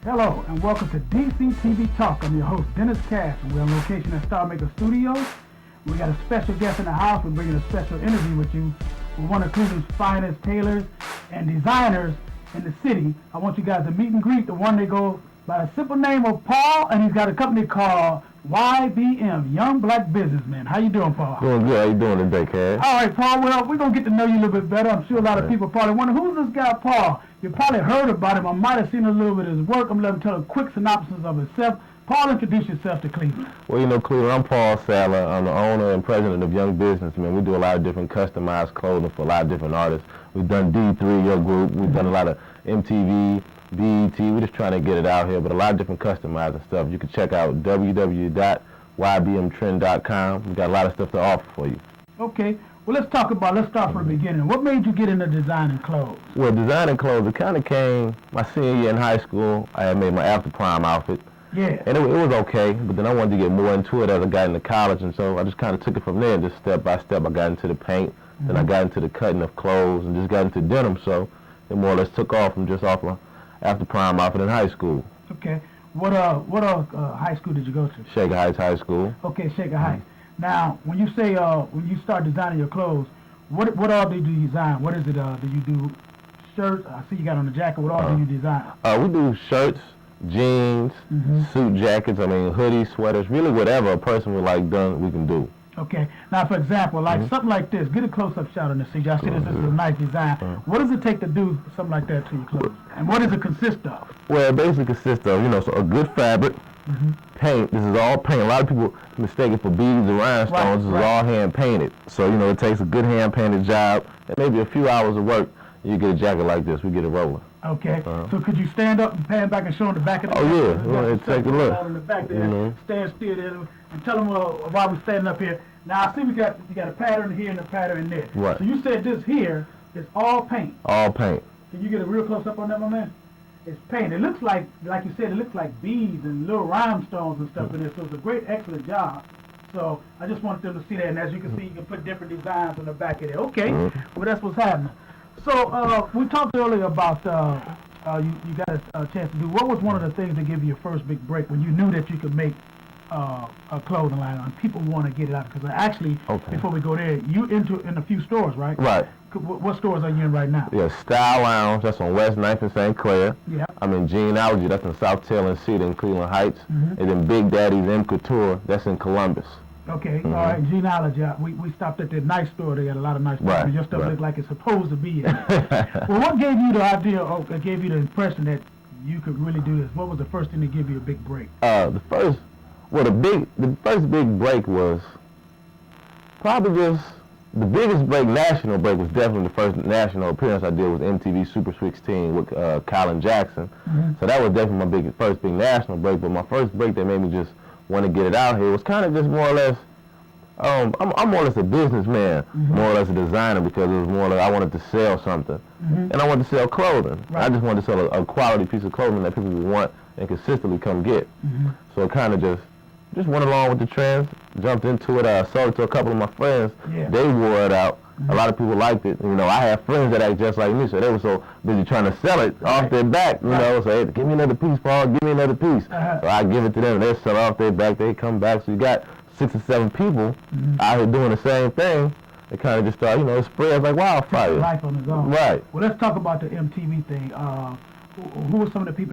Hello and welcome to DC TV Talk. I'm your host, Dennis Cass, and we're on location at Star Maker Studios. We got a special guest in the house. We're bringing a special interview with you with one of Cleveland's finest tailors and designers in the city. I want you guys to meet and greet the one that goes by the simple name of Paul, and he's got a company called YBM, Young Black Businessman. How you doing, Paul? Doing good. How you doing today, Cass? All right, Paul. Well, we're going to get to know you a little bit better. I'm sure a lot of people probably wonder, who's this guy, Paul? You probably heard about him. I might have seen a little bit of his work. I'm going to let him tell a quick synopsis of himself. Paul, introduce yourself to Cleveland. Well, Cleveland, I'm Paul Sadler. I'm the owner and president of Young Businessman. We do a lot of different customized clothing for a lot of different artists. We've done D3, your group. We've done a lot of MTV, BET. We're just trying to get it out here, but a lot of different customizing stuff. You can check out www.ybmtrend.com. We've got a lot of stuff to offer for you. Okay. Well, let's start from the beginning. What made you get into designing clothes? Well, designing clothes, it kind of came my senior year in high school. I had made my after prom outfit. Yeah. And it was okay, but then I wanted to get more into it as I got into college, and so I just kind of took it from there, and just step by step I got into the paint, then I got into the cutting of clothes, and just got into denim, so it more or less took off from just off my after prom outfit in high school. Okay. What high school did you go to? Shaker Heights High School. Okay, Shaker Heights. Now, when you say when you start designing your clothes, what all do you design? What is it? Do you do shirts? I see you got on the jacket. What all do you design? We do shirts, jeans, suit jackets. Hoodies, sweaters. Really, whatever a person would like done, we can do. Okay. Now, for example, like something like this. Get a close-up shot on this. See, I see this is a nice design. What does it take to do something like that to your clothes? And what does it consist of? Well, it basically consists of, so a good fabric, paint. This is all paint. A lot of people mistake it for beads and rhinestones. This is all hand-painted. So, it takes a good hand-painted job and maybe a few hours of work. You get a jacket like this. We get it rolling. Okay. So could you stand up and pan back and show them the back of the Oh, yeah. Take a look. In the back there, stand still there, and tell them why we're standing up here. Now, I see you got a pattern here and a pattern there. Right. So you said this here is all paint. All paint. Can you get a real close-up on that, my man? It's paint. It looks like you said, it looks like beads and little rhinestones and stuff in there. So it's a great, excellent job. So I just wanted them to see that. And as you can see, you can put different designs on the back of there. Okay. Well, that's what's happening. So we talked earlier about you got a chance to do. What was one of the things that gave you your first big break when you knew that you could make a clothing line and people want to get it out? Because actually, before we go there, you in a few stores, right? Right. What stores are you in right now? Yeah, Style Lounge, that's on West 9th and St. Clair. Yeah. I'm in Genealogy, that's in South Tail and Cedar in Cleveland Heights. And then Big Daddy's M Couture, that's in Columbus. Okay, all right, Genealogy. We stopped at that nice store. They got a lot of nice stuff. Right, Your stuff looked like it's supposed to be. Well, what gave you the idea, or gave you the impression that you could really do this? What was the first thing to give you a big break? The first big break was probably just, the biggest break, national break, was definitely the first national appearance I did was MTV Super 16 with Colin Jackson. So that was definitely my first big national break, but my first break that made me just want to get it out here was kind of just more or less, I'm more or less a businessman, more or less a designer, because it was more or less I wanted to sell something. And I wanted to sell clothing. Right. I just wanted to sell a quality piece of clothing that people would want and consistently come get. So it kind of just went along with the trends, jumped into it. I sold it to a couple of my friends. Yeah. They wore it out. A lot of people liked it. I have friends that act just like me, so they were so busy trying to sell it off their back, so hey, give me another piece, Paul, give me another piece. So I give it to them, and they sell it off their back, they come back. So you got 6 or 7 people out here doing the same thing. It kind of just started, it spreads like wildfire. Life on its own. Right. Well, let's talk about the MTV thing. Who were some of the people